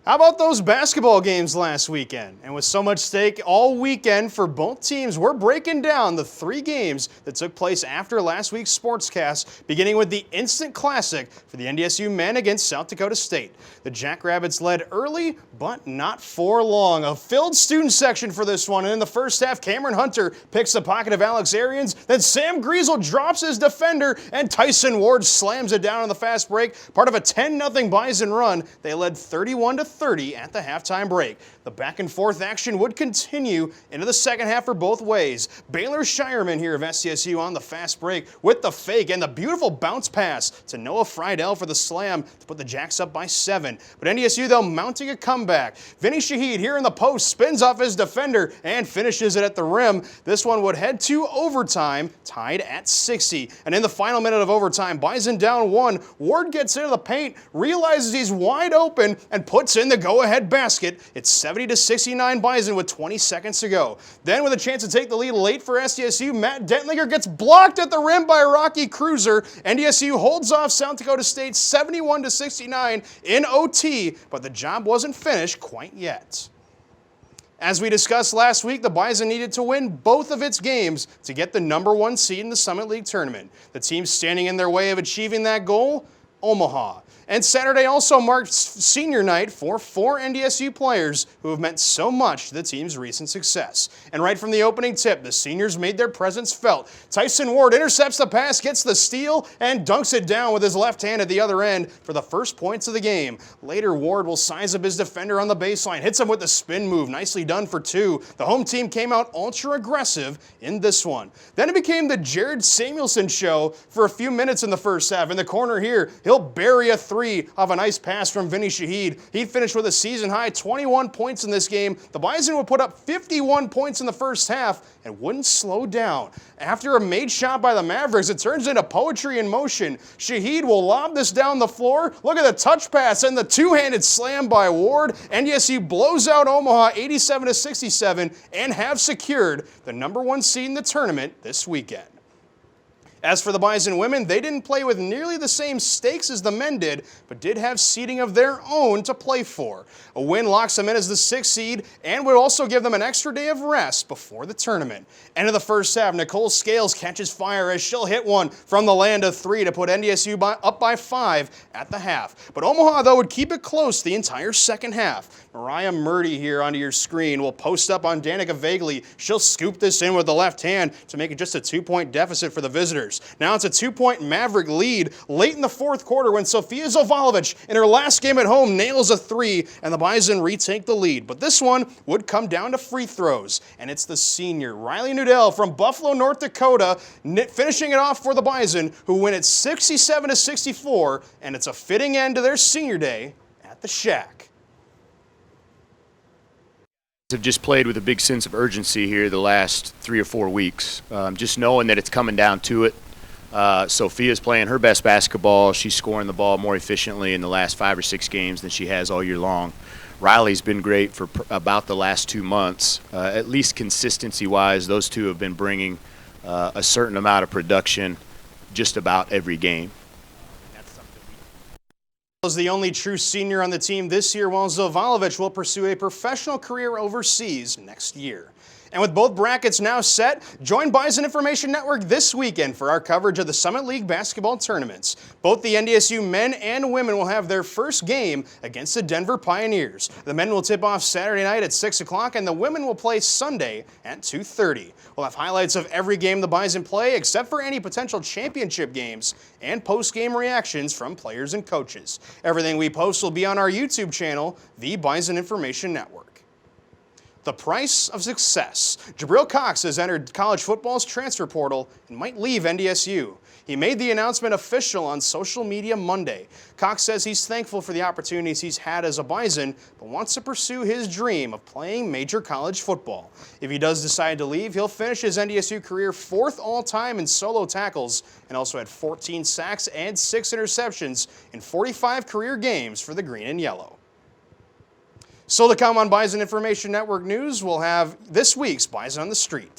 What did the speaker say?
How about those basketball games last weekend? And with so much stake all weekend for both teams, we're breaking down the three games that took place after last week's sportscast, beginning with the instant classic for the NDSU men against South Dakota State. The Jackrabbits led early, but not for long. A filled student section for this one, and in the first half, Cameron Hunter picks the pocket of Alex Arians, then Sam Griesel drops his defender, and Tyson Ward slams it down on the fast break. Part of a 10-0 Bison run, they led 31-30 at the halftime break. The back and forth action would continue into the second half for both ways. Baylor Shireman here of SDSU on the fast break with the fake and the beautiful bounce pass to Noah Friedel for the slam to put the Jacks up by 7. But NDSU, though, mounting a comeback. Vinny Shahid here in the post spins off his defender and finishes it at the rim. This one would head to overtime, tied at 60. And in the final minute of overtime, Bison down 1. Ward gets into the paint, realizes he's wide open, and puts in the go-ahead basket. It's 70-69 Bison with 20 seconds to go. Then with a chance to take the lead late for SDSU, Matt Dentlinger gets blocked at the rim by Rocky Cruiser. NDSU holds off South Dakota State 71-69 in OT, but the job wasn't finished quite yet. As we discussed last week, the Bison needed to win both of its games to get the #1 seed in the Summit League tournament. The team standing in their way of achieving that goal, Omaha. And Saturday also marked senior night for 4 NDSU players who have meant so much to the team's recent success. And right from the opening tip, the seniors made their presence felt. Tyson Ward intercepts the pass, gets the steal, and dunks it down with his left hand at the other end for the first points of the game. Later, Ward will size up his defender on the baseline, hits him with the spin move, nicely done for 2. The home team came out ultra aggressive in this one. Then it became the Jared Samuelson show for a few minutes in the first half. In the corner here, he'll bury a 3 off a nice pass from Vinny Shahid. He finished with a season-high 21 points in this game. The Bison would put up 51 points in the first half and wouldn't slow down. After a made shot by the Mavericks, it turns into poetry in motion. Shahid will lob this down the floor. Look at the touch pass and the two-handed slam by Ward. NDSU blows out Omaha 87-67 and have secured the #1 seed in the tournament this weekend. As for the Bison women, they didn't play with nearly the same stakes as the men did, but did have seeding of their own to play for. A win locks them in as the 6th seed and would also give them an extra day of rest before the tournament. End of the first half, Nicole Scales catches fire as she'll hit one from the land of 3 to put NDSU up by 5 at the half. But Omaha, though, would keep it close the entire second half. Mariah Murdy here onto your screen will post up on Danica Vagley. She'll scoop this in with the left hand to make it just a 2-point deficit for the visitors. Now it's a 2-point Maverick lead late in the fourth quarter when Sofia Zovalovic in her last game at home nails a 3 and the Bison retake the lead. But this one would come down to free throws, and it's the senior Riley Nudell from Buffalo, North Dakota, finishing it off for the Bison, who win it 67-64, and it's a fitting end to their senior day at the Shack. Have just played with a big sense of urgency here the last 3 or 4 weeks. Just knowing that it's coming down to it. Sophia's playing her best basketball. She's scoring the ball more efficiently in the last 5 or 6 games than she has all year long. Riley's been great for about the last 2 months. At least consistency-wise, those two have been bringing a certain amount of production just about every game. Is the only true senior on the team this year, while Zovalovic will pursue a professional career overseas next year. And with both brackets now set, join Bison Information Network this weekend for our coverage of the Summit League basketball tournaments. Both the NDSU men and women will have their first game against the Denver Pioneers. The men will tip off Saturday night at 6 o'clock, and the women will play Sunday at 2:30. We'll have highlights of every game the Bison play, except for any potential championship games, and post-game reactions from players and coaches. Everything we post will be on our YouTube channel, the Bison Information Network. The price of success. Jabril Cox has entered college football's transfer portal and might leave NDSU. He made the announcement official on social media Monday. Cox says he's thankful for the opportunities he's had as a Bison, but wants to pursue his dream of playing major college football. If he does decide to leave, he'll finish his NDSU career 4th all-time in solo tackles and also had 14 sacks and 6 interceptions in 45 career games for the Green and Yellow. So to come on Bison Information Network News, we'll have this week's Bison on the Street.